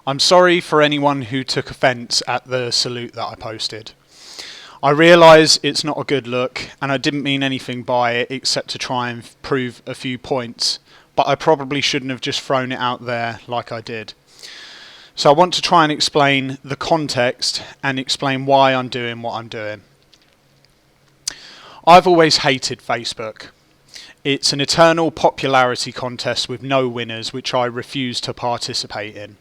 I'm sorry for anyone who took offence at the salute that I posted. I realise it's not a good look, and I didn't mean anything by it except to try and prove a few points, but I probably shouldn't have just thrown it out there like I did. So I want to try and explain the context and explain why I'm doing what I'm doing. I've always hated Facebook. It's an eternal popularity contest with no winners, which I refuse to participate in.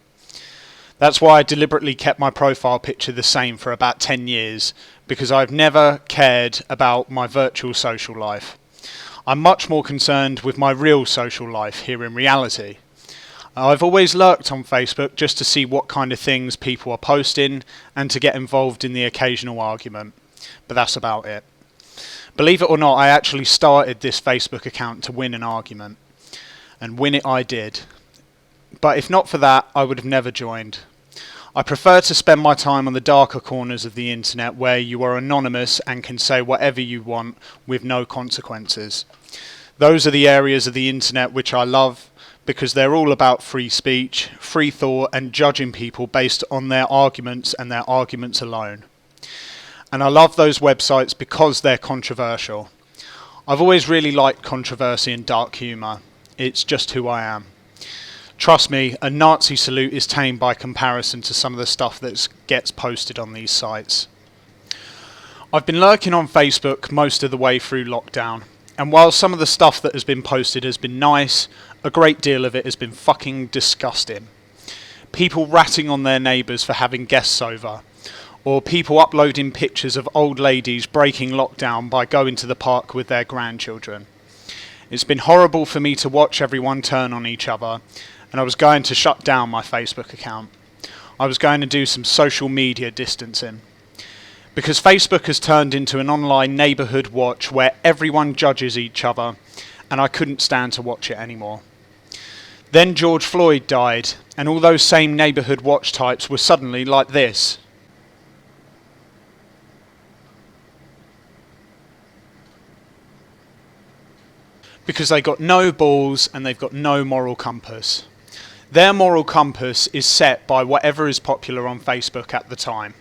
That's why I deliberately kept my profile picture the same for about 10 years, because I've never cared about my virtual social life. I'm much more concerned with my real social life here in reality. I've always lurked on Facebook just to see what kind of things people are posting and to get involved in the occasional argument, but that's about it. Believe it or not, I actually started this Facebook account to win an argument, and win it I did. But if not for that, I would have never joined. I prefer to spend my time on the darker corners of the internet where you are anonymous and can say whatever you want with no consequences. Those are the areas of the internet which I love because they're all about free speech, free thought, and judging people based on their arguments and their arguments alone. And I love those websites because they're controversial. I've always really liked controversy and dark humour. It's just who I am. Trust me, a Nazi salute is tame by comparison to some of the stuff that gets posted on these sites. I've been lurking on Facebook most of the way through lockdown, and while some of the stuff that has been posted has been nice, a great deal of it has been fucking disgusting. People ratting on their neighbours for having guests over, or people uploading pictures of old ladies breaking lockdown by going to the park with their grandchildren. It's been horrible for me to watch everyone turn on each other, and I was going to shut down my Facebook account. I was going to do some social media distancing. Because Facebook has turned into an online neighbourhood watch where everyone judges each other, and I couldn't stand to watch it anymore. Then George Floyd died, and all those same neighbourhood watch types were suddenly like this. Because they got no balls and they've got no moral compass. Their moral compass is set by whatever is popular on Facebook at the time.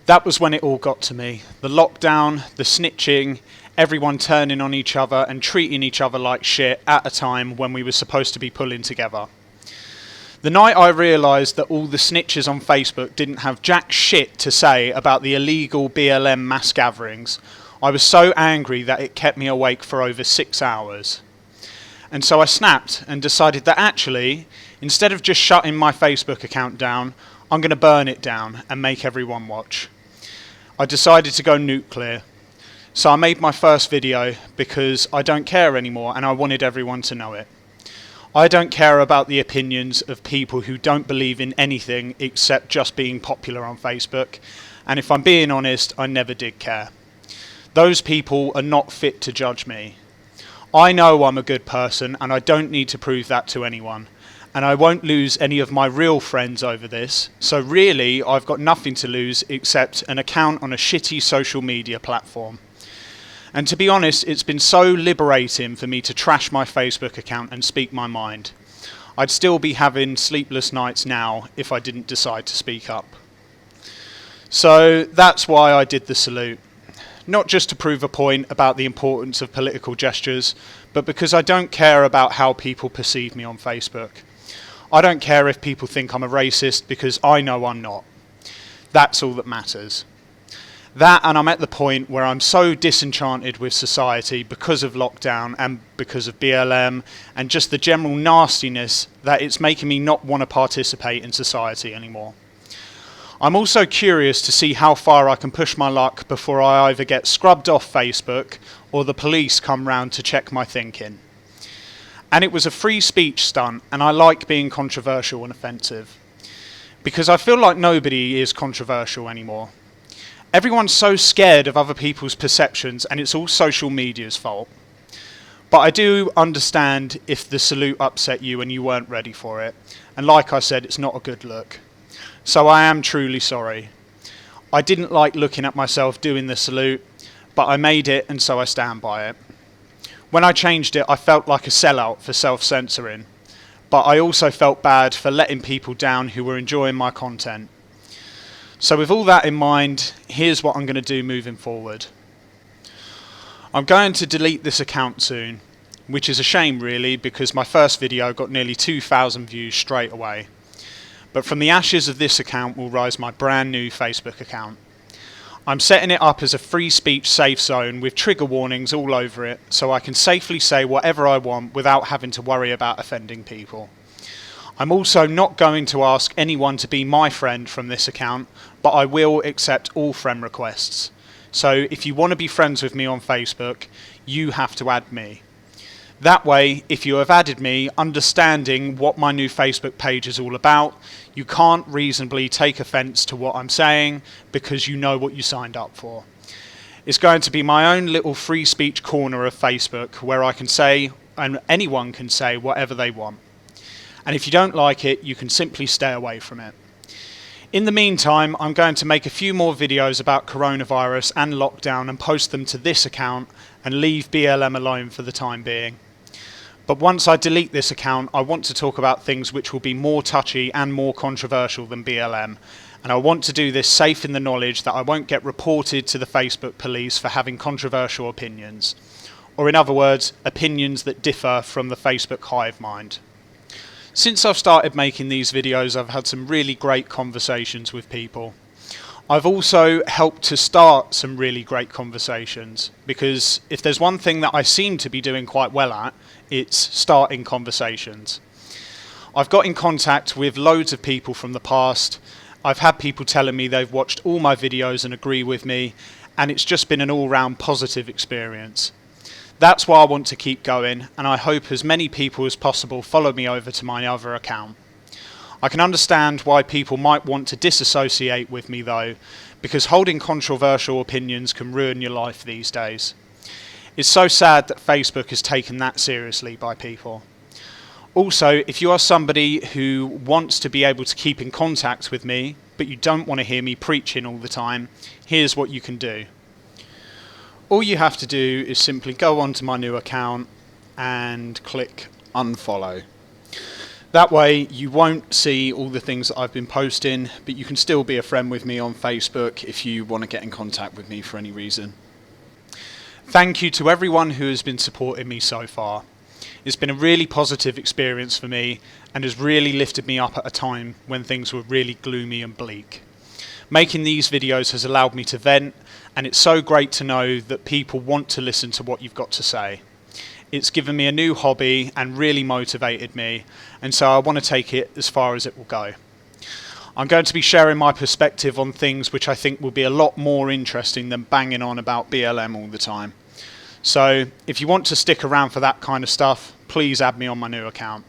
That was when it all got to me. The lockdown, the snitching, everyone turning on each other and treating each other like shit at a time when we were supposed to be pulling together. The night I realised that all the snitches on Facebook didn't have jack shit to say about the illegal BLM mass gatherings, I was so angry that it kept me awake for over 6 hours. And so I snapped and decided that actually, instead of just shutting my Facebook account down, I'm going to burn it down and make everyone watch. I decided to go nuclear. So I made my first video because I don't care anymore and I wanted everyone to know it. I don't care about the opinions of people who don't believe in anything except just being popular on Facebook. And if I'm being honest, I never did care. Those people are not fit to judge me. I know I'm a good person and I don't need to prove that to anyone. And I won't lose any of my real friends over this. So really, I've got nothing to lose except an account on a shitty social media platform. And to be honest, it's been so liberating for me to trash my Facebook account and speak my mind. I'd still be having sleepless nights now if I didn't decide to speak up. So that's why I did the salute. Not just to prove a point about the importance of political gestures, but because I don't care about how people perceive me on Facebook. I don't care if people think I'm a racist because I know I'm not. That's all that matters. That, and I'm at the point where I'm so disenchanted with society because of lockdown and because of BLM and just the general nastiness that it's making me not want to participate in society anymore. I'm also curious to see how far I can push my luck before I either get scrubbed off Facebook or the police come round to check my thinking. And it was a free speech stunt, and I like being controversial and offensive. Because I feel like nobody is controversial anymore. Everyone's so scared of other people's perceptions, and it's all social media's fault. But I do understand if the salute upset you and you weren't ready for it. And like I said, it's not a good look. So I am truly sorry. I didn't like looking at myself doing the salute, but I made it and so I stand by it. When I changed it, I felt like a sellout for self-censoring. but I also felt bad for letting people down who were enjoying my content. So with all that in mind, here's what I'm going to do moving forward. I'm going to delete this account soon, which is a shame really, because my first video got nearly 2,000 views straight away. But from the ashes of this account will rise my brand new Facebook account. I'm setting it up as a free speech safe zone with trigger warnings all over it, so I can safely say whatever I want without having to worry about offending people. I'm also not going to ask anyone to be my friend from this account, but I will accept all friend requests. So if you want to be friends with me on Facebook, you have to add me. That way, if you have added me, understanding what my new Facebook page is all about, you can't reasonably take offence to what I'm saying because you know what you signed up for. It's going to be my own little free speech corner of Facebook where I can say, and anyone can say, whatever they want. And if you don't like it, you can simply stay away from it. In the meantime, I'm going to make a few more videos about coronavirus and lockdown and post them to this account and leave BLM alone for the time being. But once I delete this account, I want to talk about things which will be more touchy and more controversial than BLM. And I want to do this safe in the knowledge that I won't get reported to the Facebook police for having controversial opinions. Or in other words, opinions that differ from the Facebook hive mind. Since I've started making these videos, I've had some really great conversations with people. I've also helped to start some really great conversations, because if there's one thing that I seem to be doing quite well at, it's starting conversations. I've got in contact with loads of people from the past. I've had people telling me they've watched all my videos and agree with me, and it's just been an all-round positive experience. That's why I want to keep going, and I hope as many people as possible follow me over to my other account. I can understand why people might want to disassociate with me though, because holding controversial opinions can ruin your life these days. It's so sad that Facebook has taken that seriously by people. Also, if you are somebody who wants to be able to keep in contact with me, but you don't want to hear me preaching all the time, here's what you can do. All you have to do is simply go onto my new account and click unfollow. That way you won't see all the things that I've been posting, but you can still be a friend with me on Facebook if you want to get in contact with me for any reason. Thank you to everyone who has been supporting me so far. It's been a really positive experience for me and has really lifted me up at a time when things were really gloomy and bleak. Making these videos has allowed me to vent, and it's so great to know that people want to listen to what you've got to say. It's given me a new hobby and really motivated me, and so I want to take it as far as it will go. I'm going to be sharing my perspective on things which I think will be a lot more interesting than banging on about BLM all the time. So if you want to stick around for that kind of stuff, please add me on my new account.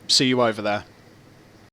See you over there.